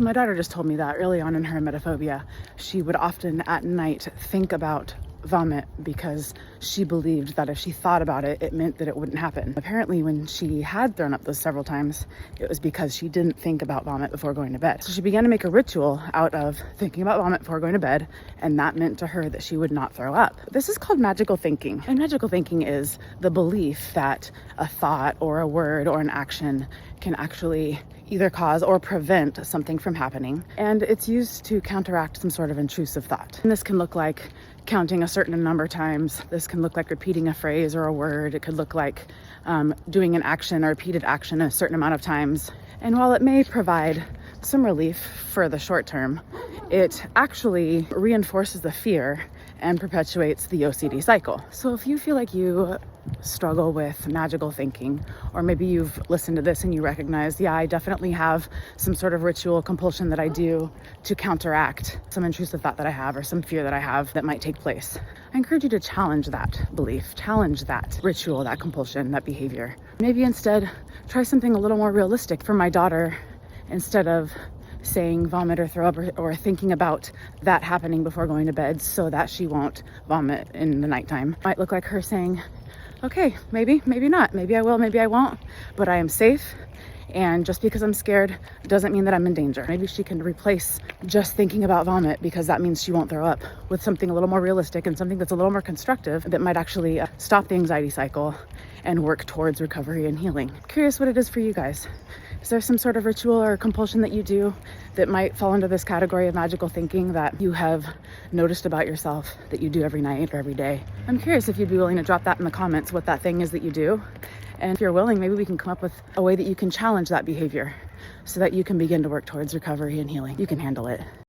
My daughter just told me that early on in her emetophobia, she would often at night think about vomit because she believed that if she thought about it, it meant that it wouldn't happen. Apparently, when she had thrown up those several times, it was because she didn't think about vomit before going to bed. So she began to make a ritual out of thinking about vomit before going to bed, and that meant to her that she would not throw up. This is called magical thinking. And magical thinking is the belief that a thought or a word or an action can actually either cause or prevent something from happening. And it's used to counteract some sort of intrusive thought. And this can look like counting a certain number of times. This can look like repeating a phrase or a word. It could look like doing an action or repeated action a certain amount of times. And while it may provide some relief for the short term, it actually reinforces the fear and perpetuates the OCD cycle. So if you feel like you struggle with magical thinking, or maybe you've listened to this and you recognize, yeah, I definitely have some sort of ritual compulsion that I do to counteract some intrusive thought that I have or some fear that I have that might take place, I encourage you to challenge that belief, challenge that ritual, that compulsion, that behavior. Maybe instead try something a little more realistic. For my daughter, instead of saying vomit or throw up or thinking about that happening before going to bed so that she won't vomit in the nighttime, might look like her saying, okay, maybe not, maybe I will, maybe I won't, but I am safe. And just because I'm scared doesn't mean that I'm in danger. Maybe she can replace just thinking about vomit, because that means she won't throw up, with something a little more realistic and something that's a little more constructive that might actually stop the anxiety cycle and work towards recovery and healing. Curious what it is for you guys. Is there some sort of ritual or compulsion that you do that might fall into this category of magical thinking that you have noticed about yourself that you do every night or every day? I'm curious if you'd be willing to drop that in the comments, what that thing is that you do. And if you're willing, maybe we can come up with a way that you can challenge that behavior so that you can begin to work towards recovery and healing. You can handle it.